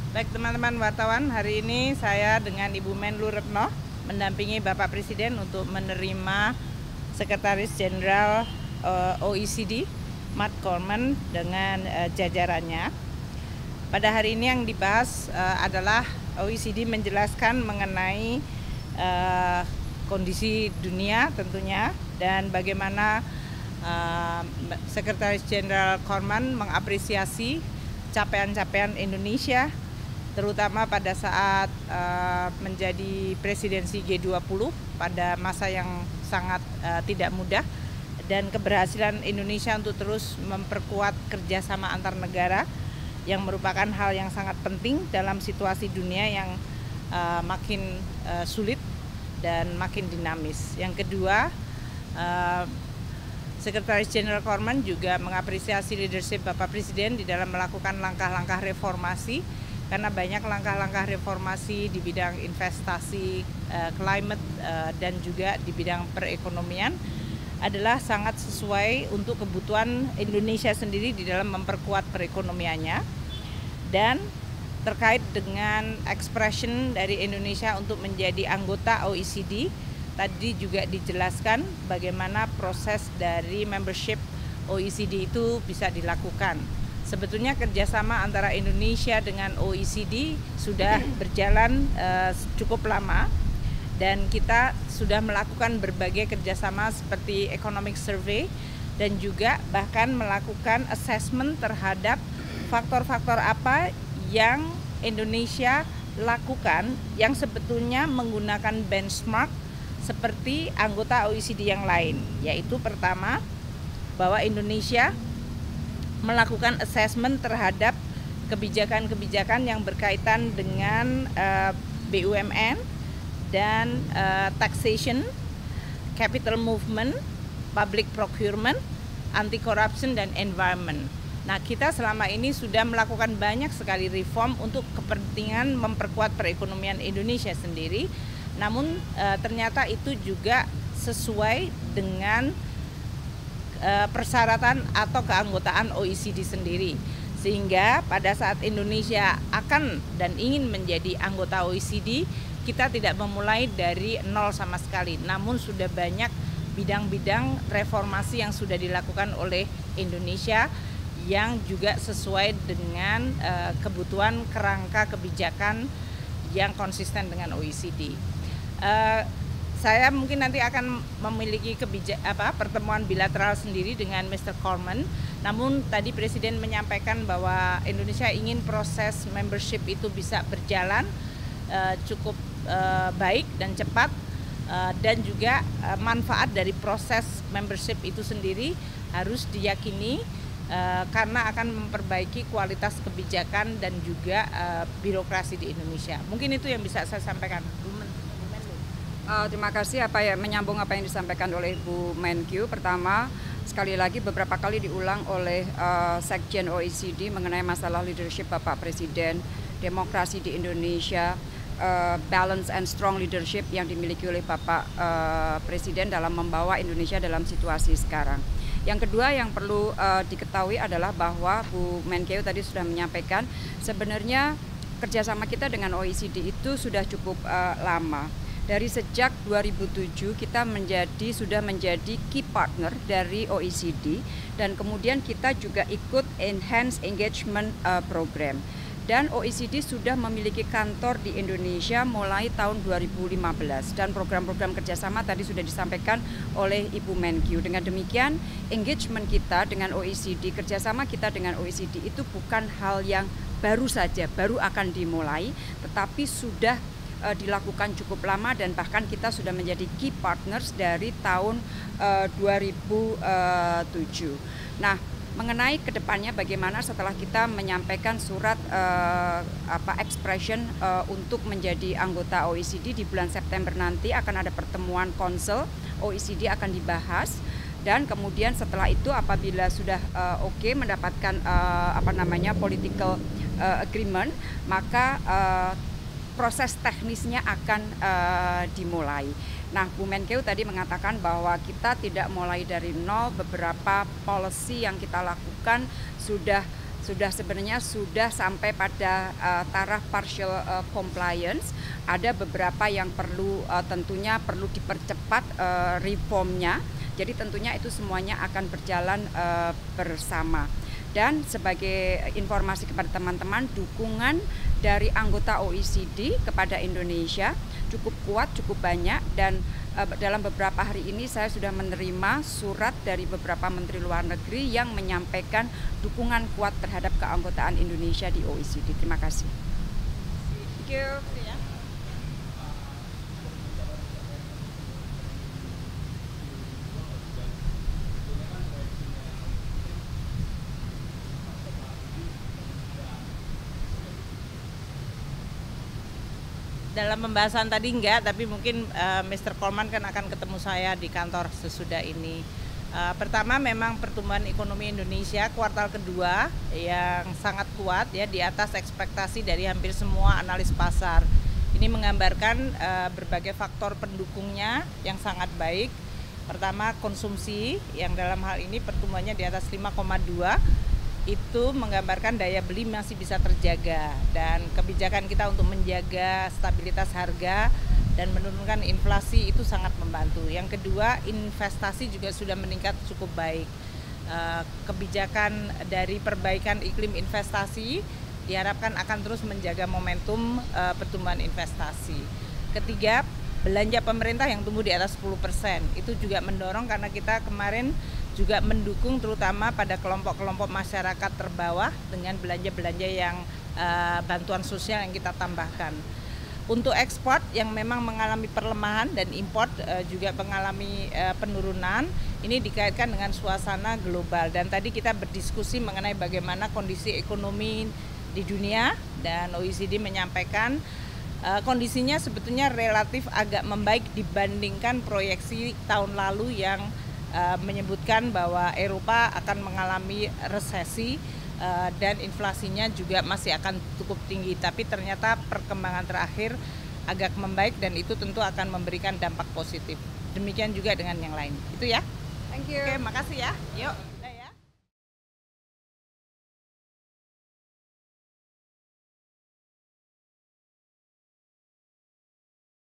Baik teman-teman wartawan, hari ini saya dengan Ibu Menlu Retno mendampingi Bapak Presiden untuk menerima Sekretaris Jenderal OECD, Matt Coleman dengan jajarannya. Pada hari ini yang dibahas adalah OECD menjelaskan mengenai kondisi dunia tentunya dan bagaimana Sekretaris Jenderal Coleman mengapresiasi capaian-capaian Indonesia terutama pada saat menjadi presidensi G20 pada masa yang sangat tidak mudah dan keberhasilan Indonesia untuk terus memperkuat kerjasama antar negara yang merupakan hal yang sangat penting dalam situasi dunia yang makin sulit dan makin dinamis. Yang kedua, Sekretaris Jenderal Coleman juga mengapresiasi leadership Bapak Presiden di dalam melakukan langkah-langkah reformasi karena banyak langkah-langkah reformasi di bidang investasi, climate, dan juga di bidang perekonomian adalah sangat sesuai untuk kebutuhan Indonesia sendiri di dalam memperkuat perekonomiannya. Dan terkait dengan expression dari Indonesia untuk menjadi anggota OECD, tadi juga dijelaskan bagaimana proses dari membership OECD itu bisa dilakukan. Sebetulnya kerjasama antara Indonesia dengan OECD sudah berjalan cukup lama dan kita sudah melakukan berbagai kerjasama seperti economic survey dan juga bahkan melakukan assessment terhadap faktor-faktor apa yang Indonesia lakukan yang sebetulnya menggunakan benchmark seperti anggota OECD yang lain, yaitu pertama bahwa Indonesia melakukan assessment terhadap kebijakan-kebijakan yang berkaitan dengan BUMN dan taxation, capital movement, public procurement, anti-corruption, dan environment. Nah, kita selama ini sudah melakukan banyak sekali reform untuk kepentingan memperkuat perekonomian Indonesia sendiri, namun ternyata itu juga sesuai dengan persyaratan atau keanggotaan OECD sendiri. Sehingga pada saat Indonesia akan dan ingin menjadi anggota OECD, kita tidak memulai dari nol sama sekali, namun sudah banyak bidang-bidang reformasi yang sudah dilakukan oleh Indonesia yang juga sesuai dengan kebutuhan kerangka kebijakan yang konsisten dengan OECD. Saya mungkin nanti akan memiliki pertemuan bilateral sendiri dengan Mr. Coleman. Namun tadi Presiden menyampaikan bahwa Indonesia ingin proses membership itu bisa berjalan cukup baik dan cepat, dan juga manfaat dari proses membership itu sendiri harus diyakini karena akan memperbaiki kualitas kebijakan dan juga birokrasi di Indonesia. Mungkin itu yang bisa saya sampaikan. Terima kasih menyambung apa yang disampaikan oleh Bu Menkyu. Pertama, sekali lagi beberapa kali diulang oleh Sekjen OECD mengenai masalah leadership Bapak Presiden, demokrasi di Indonesia, balance and strong leadership yang dimiliki oleh Bapak Presiden dalam membawa Indonesia dalam situasi sekarang. Yang kedua yang perlu diketahui adalah bahwa Bu Menkyu tadi sudah menyampaikan sebenarnya kerjasama kita dengan OECD itu sudah cukup lama. Dari sejak 2007 kita sudah menjadi key partner dari OECD dan kemudian kita juga ikut Enhanced Engagement Program. Dan OECD sudah memiliki kantor di Indonesia mulai tahun 2015 dan program-program kerjasama tadi sudah disampaikan oleh Ibu Menkyu. Dengan demikian engagement kita dengan OECD, kerjasama kita dengan OECD itu bukan hal yang baru saja, baru akan dimulai, tetapi sudah dilakukan cukup lama dan bahkan kita sudah menjadi key partners dari tahun 2007. Nah, mengenai kedepannya bagaimana setelah kita menyampaikan surat expression untuk menjadi anggota OECD di bulan September nanti akan ada pertemuan konsel OECD akan dibahas. Dan kemudian setelah itu apabila sudah mendapatkan political agreement, maka proses teknisnya akan dimulai. Nah, Bu Menkyu tadi mengatakan bahwa kita tidak mulai dari nol, beberapa policy yang kita lakukan sudah sebenarnya sudah sampai pada taraf partial compliance. Ada beberapa yang tentunya perlu dipercepat reformnya. Jadi tentunya itu semuanya akan berjalan bersama. Dan sebagai informasi kepada teman-teman, dukungan dari anggota OECD kepada Indonesia cukup kuat, cukup banyak, dan dalam beberapa hari ini saya sudah menerima surat dari beberapa menteri luar negeri yang menyampaikan dukungan kuat terhadap keanggotaan Indonesia di OECD. Terima kasih. Thank you. Dalam pembahasan tadi enggak, tapi mungkin Mr. Coleman kan akan ketemu saya di kantor sesudah ini. Pertama, memang pertumbuhan ekonomi Indonesia kuartal kedua yang sangat kuat ya, di atas ekspektasi dari hampir semua analis pasar. Ini menggambarkan berbagai faktor pendukungnya yang sangat baik. Pertama, konsumsi yang dalam hal ini pertumbuhannya di atas 5,2, itu menggambarkan daya beli masih bisa terjaga, dan kebijakan kita untuk menjaga stabilitas harga dan menurunkan inflasi itu sangat membantu. Yang kedua, investasi juga sudah meningkat cukup baik. Kebijakan dari perbaikan iklim investasi diharapkan akan terus menjaga momentum pertumbuhan investasi. Ketiga, belanja pemerintah yang tumbuh di atas 10%, itu juga mendorong karena kita kemarin juga mendukung terutama pada kelompok-kelompok masyarakat terbawah dengan belanja-belanja yang bantuan sosial yang kita tambahkan. Untuk ekspor yang memang mengalami perlemahan dan import juga mengalami penurunan, ini dikaitkan dengan suasana global. Dan tadi kita berdiskusi mengenai bagaimana kondisi ekonomi di dunia, dan OECD menyampaikan kondisinya sebetulnya relatif agak membaik dibandingkan proyeksi tahun lalu yang menyebutkan bahwa Eropa akan mengalami resesi dan inflasinya juga masih akan cukup tinggi. Tapi ternyata perkembangan terakhir agak membaik dan itu tentu akan memberikan dampak positif. Demikian juga dengan yang lain. Itu ya. Thank you. Oke, makasih ya. Yuk.